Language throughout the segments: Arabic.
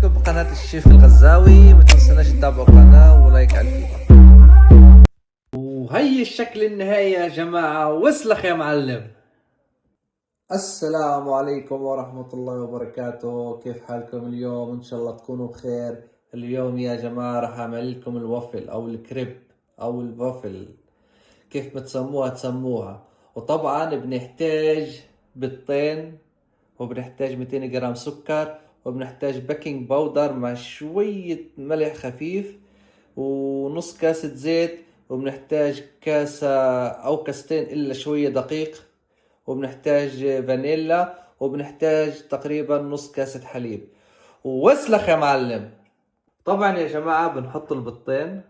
بكم بقناة الشيف الغزاوي. ما تنسوناش تتابعوا القناة ولايك على الفيديو. وهي الشكل النهائي يا جماعة، وسلخ يا معلم. السلام عليكم ورحمة الله وبركاته. كيف حالكم اليوم؟ إن شاء الله تكونوا بخير. اليوم يا جماعة راح أعمل لكم الوافل أو الكريب أو الوافل، كيف بتسموها تسموها. وطبعا بنحتاج بيضتين، وبنحتاج 200 جرام سكر، وبنحتاج بيكنج باودر مع شوية ملح خفيف، ونص كاسة زيت، وبنحتاج كاسة أو كاستين إلا شوية دقيق، وبنحتاج فانيلا، وبنحتاج تقريبا نص كاسة حليب. ووسلخ يا معلم. طبعا يا جماعة بنحط البيضتين،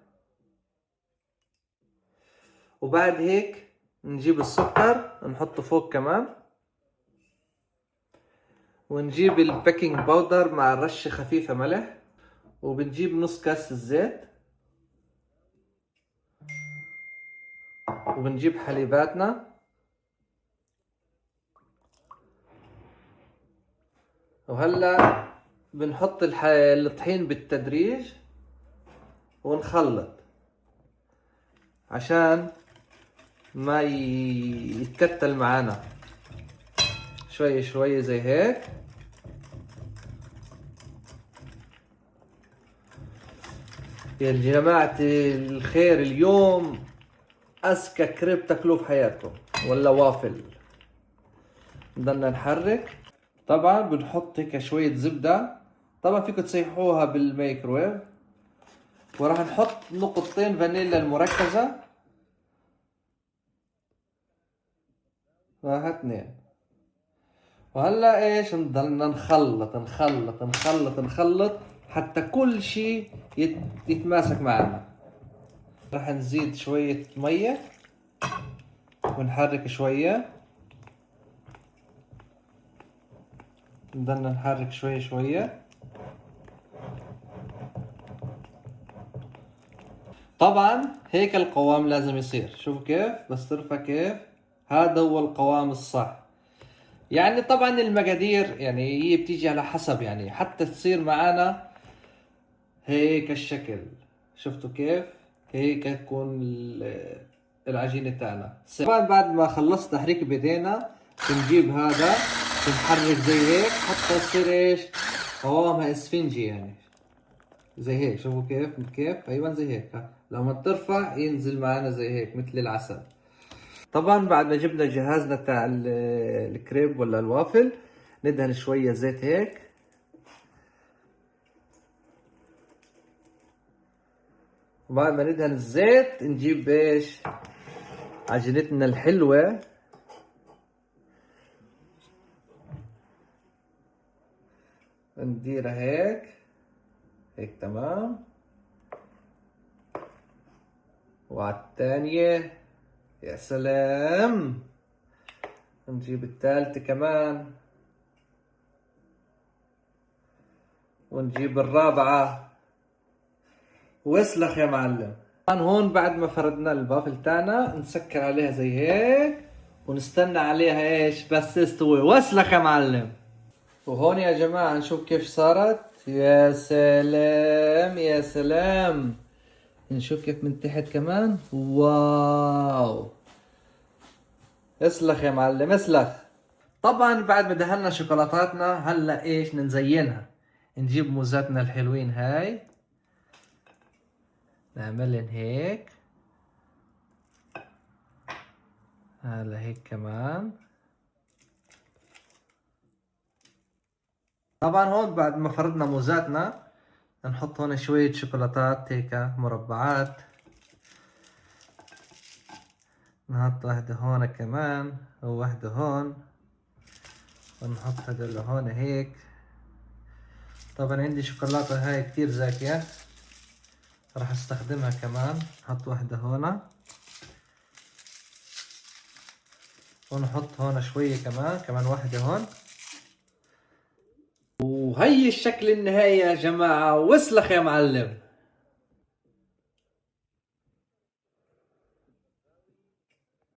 وبعد هيك نجيب السكر نحطه فوق كمان، ونجيب البيكنج باودر مع رشة خفيفة ملح، وبنجيب نص كاس الزيت، وبنجيب حليباتنا، وهلا بنحط الطحين بالتدريج ونخلط عشان ما يتكتل معانا، شوية شوية زي هيك. يا جماعة الخير، اليوم أذكى كريب تاكلوه في حياتكم ولا وافل. نضلنا نحرك. طبعا بنحط هيك شوية زبدة، طبعا فيكم تسيحوها بالميكروويف، وراح نحط نقطتين فانيلا المركزة، واحد اثنين. وهلا ايش، نضلنا نخلط نخلط نخلط نخلط حتى كل شيء يتماسك معنا. راح نزيد شوية مية ونحرك شوية، نضلنا نحرك شوية شوية. طبعا هيك القوام لازم يصير. شوفوا كيف بس ترفع كيف، هذا هو القوام الصح. يعني طبعا المقادير يعني هي بتيجي على حسب، يعني حتى تصير معانا هيك الشكل. شفتوا كيف؟ هيك تكون العجينة تاعنا. طبعا بعد ما خلصت تحريك بايدينا بنجيب هذا بنحرك زي هيك حتى يصير ايش، قوامها اسفنجي يعني زي هيك. شوفوا كيف ايوه زي هيك. لما ترفع ينزل معانا زي هيك مثل العسل. طبعا بعد ما جبنا جهازنا تاع الكريب ولا الوافل، ندهن شوية زيت هيك، وبعد ما ندهن الزيت نجيب ايش، عجينتنا الحلوة، نديرها هيك هيك تمام. وعلى الثانية، يا سلام، نجيب الثالثة كمان، ونجيب الرابعة. واسلخ يا معلم. طبعا هون بعد ما فردنا البافل تاعنا نسكر عليها زي هيك، ونستنى عليها ايش بس تستوي. واسلخ يا معلم. وهون يا جماعة نشوف كيف صارت. يا سلام يا سلام. نشوف كيف من تحت كمان. واو، اسلخ يا معلم اسلخ. طبعا بعد ما دهنا شوكولاتاتنا، هلا ايش نزينها. نجيب موزاتنا الحلوين هاي، نعملن هيك، هلا هيك كمان. طبعا هون بعد ما فردنا موزاتنا نحط هون شوية شوكولاتات هيك مربعات، نحط واحدة هون كمان وواحدة هون، ونحط هدول هون هيك. طبعا عندي شوكولاتة هاي كتير زاكية راح استخدمها كمان. نحط واحدة هون، ونحط هون شوية كمان واحدة هون. وهي الشكل النهائي يا جماعة. واسلخ يا معلم.